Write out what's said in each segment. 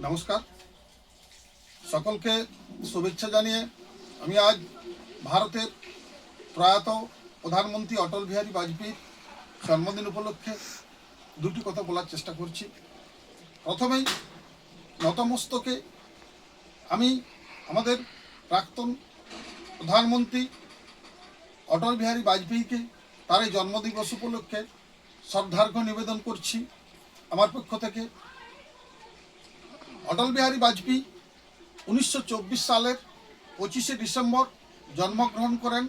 নমস্কার, সকলকে শুভেচ্ছা জানিয়ে আমি আজ ভারতের প্রয়াত প্রধানমন্ত্রী অটল বিহারী বাজপেয়ীর জন্মদিন উপলক্ষে দুটি কথা বলার চেষ্টা করছি। প্রথমেই নতমস্তকে আমি আমাদের প্রাক্তন প্রধানমন্ত্রী অটল বিহারী বাজপেয়ীকে তার এই জন্মদিবস উপলক্ষে শ্রদ্ধার্ঘ্য নিবেদন করছি আমার পক্ষ থেকে। অটল বিহারী বাজপেয়ী 1924 সালের 25শে ডিসেম্বর জন্মগ্রহণ করেন।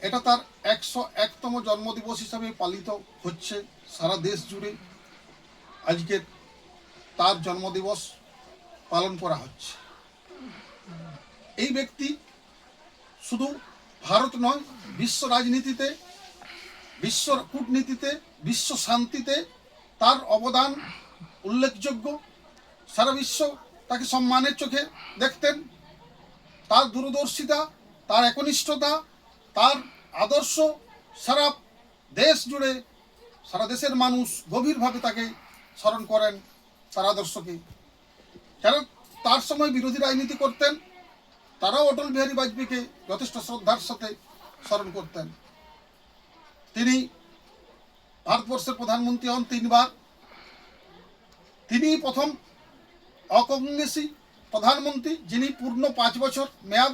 এটা তার 101তম জন্মদিবস হিসাবে পালিত হচ্ছে সারা দেশ জুড়ে। আজকে তার জন্মদিবস পালন করা হচ্ছে। এই ব্যক্তি শুধু ভারত নয়, বিশ্ব রাজনীতিতে, বিশ্ব কূটনীতিতে, বিশ্ব শান্তিতে তার অবদান উল্লেখযোগ্য। সারা বিশ্ব তাকে সম্মানের চোখে দেখতেন। তার দূরদর্শিতা, তার একনিষ্ঠতা, তার আদর্শ সারা দেশ জুড়ে, সারা দেশের মানুষ গভীরভাবে তাকে স্মরণ করেন তার আদর্শকে। যারা তার সময় বিরোধী রাজনীতি করতেন তারাও অটল বিহারী বাজপেয়ীকে যথেষ্ট শ্রদ্ধার সাথে স্মরণ করতেন। তিনি ভারতবর্ষের প্রধানমন্ত্রী হন 3 বার। তিনি প্রথম অকংগ্রেসী প্রধানমন্ত্রী যিনি পূর্ণ 5 বছর মেয়াদ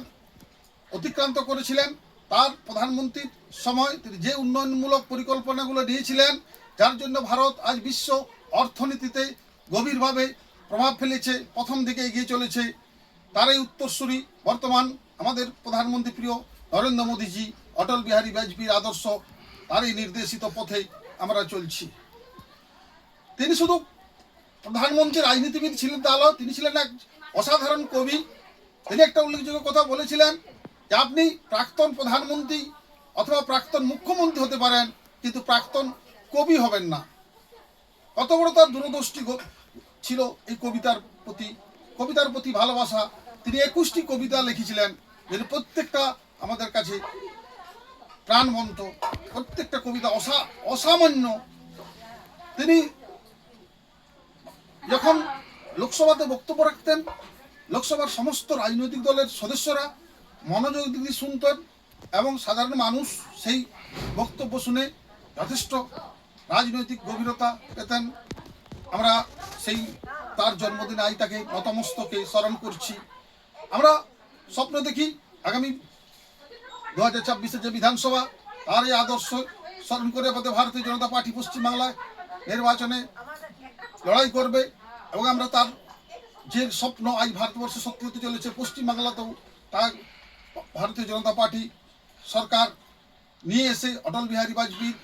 অতিক্রান্ত করেছিলেন। তার প্রধানমন্ত্রীর সময় তিনি যে উন্নয়নমূলক পরিকল্পনাগুলো নিয়েছিলেন, যার জন্য ভারত আজ বিশ্ব অর্থনীতিতে গভীরভাবে প্রভাব ফেলেছে, প্রথম দিকে এগিয়ে চলেছে, তার এই উত্তরসূরি বর্তমান আমাদের প্রধানমন্ত্রী প্রিয় নরেন্দ্র মোদীজি। অটল বিহারী বাজপেয়ীর আদর্শ, তার এই নির্দেশিত পথে আমরা চলছি। তিনি শুধু প্রধানমন্ত্রী রাজনীতিবিদ ছিলেন তা নয়, তিনি ছিলেন এক অসাধারণ কবি। তিনি একটা উল্লেখযোগ্য কথা বলেছিলেন যে আপনি প্রাক্তন প্রধানমন্ত্রী অথবা প্রাক্তন মুখ্যমন্ত্রী হতে পারেন, কিন্তু প্রাক্তন কবি হবেন না। কত বড় তার দূরদৃষ্টি ছিল এই কবিতার প্রতি ভালোবাসা। তিনি 21টি কবিতা লিখেছিলেন, যেটি প্রত্যেকটা আমাদের কাছে প্রাণবন্ত, প্রত্যেকটা কবিতা অসামান্য। তিনি যখন লোকসভাতে বক্তব্য রাখতেন, লোকসভার সমস্ত রাজনৈতিক দলের সদস্যরা মনোযোগ দিয়ে শুনতেন এবং সাধারণ মানুষ সেই বক্তব্য শুনে যথেষ্ট রাজনৈতিক গভীরতা পেতেন। আমরা সেই তার জন্মদিনে আজ তাকে নতমস্তকে স্মরণ করছি। আমরা স্বপ্ন দেখি আগামী 2024-এ যে বিধানসভা, তার এই আদর্শ স্মরণ করে ভারতীয় জনতা পার্টি পশ্চিমবাংলায় নির্বাচনে লড়াই করবে এবং আমরা তার যে স্বপ্ন আজ ভারতবর্ষে সত্যি হতে চলেছে, পশ্চিমবাংলাতেও তার ভারতীয় জনতা পার্টি সরকার নিয়ে এসে অটল বিহারী বাজপেয়ীর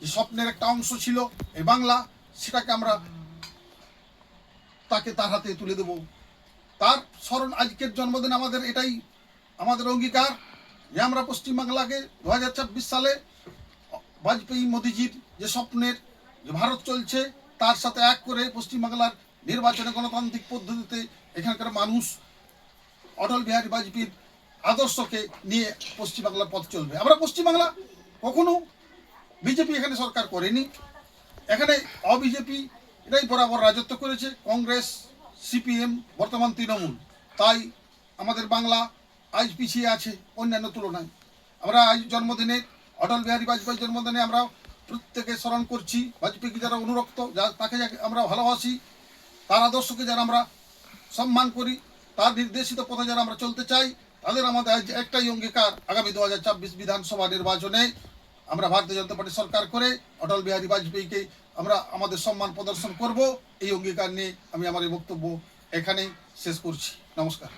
যে স্বপ্নের একটা অংশ ছিল এই বাংলা, সেটাকে আমরা তার হাতে তুলে দেব। তার স্মরণ আজকের জন্মদিন এটাই আমাদের অঙ্গীকার যে আমরা পশ্চিমবাংলাকে 2024 সালে বাজপেয়ী মোদীজির যে স্বপ্নের যে ভারত চলছে তার সাথে এক করে পশ্চিমবাংলার নির্বাচনে গণতান্ত্রিক পদ্ধতিতে এখানকার মানুষ অটল বিহারী বাজপেয়ীর আদর্শকে নিয়ে পশ্চিমবাংলার পথ চলবে। আমরা পশ্চিমবাংলা কখনো বিজেপি এখানে সরকার করেনি, এখানে অবিজেপি এটাই বরাবর রাজত্ব করেছে, কংগ্রেস, সিপিএম, বর্তমান তৃণমূল। তাই আমাদের বাংলা আজ পিছিয়ে আছে অন্যান্য তুলনায়। আমরা আজ জন্মদিনে অটল বিহারী বাজপেয়ীর জন্মদিনে আমরা প্রত্যেকে স্মরণ করছি বাজপেয়ীকে যারা অনুরক্ত, তাকে আমরা ভালোবাসি, তার আদর্শকে যারা আমরা সম্মান করি, তার নির্দেশিত পথে যারা আমরা চলতে চাই, তাদের আমাদের আজ একটাই অঙ্গীকার, আগামী 2024 বিধানসভা নির্বাচনে আমরা ভারতীয় জনতা পার্টি সরকার করে অটল বিহারী বাজপেয়ীকে আমরা আমাদের সম্মান প্রদর্শন করব। এই অঙ্গীকার নিয়ে আমি আমার এই বক্তব্য এখানেই শেষ করছি। নমস্কার।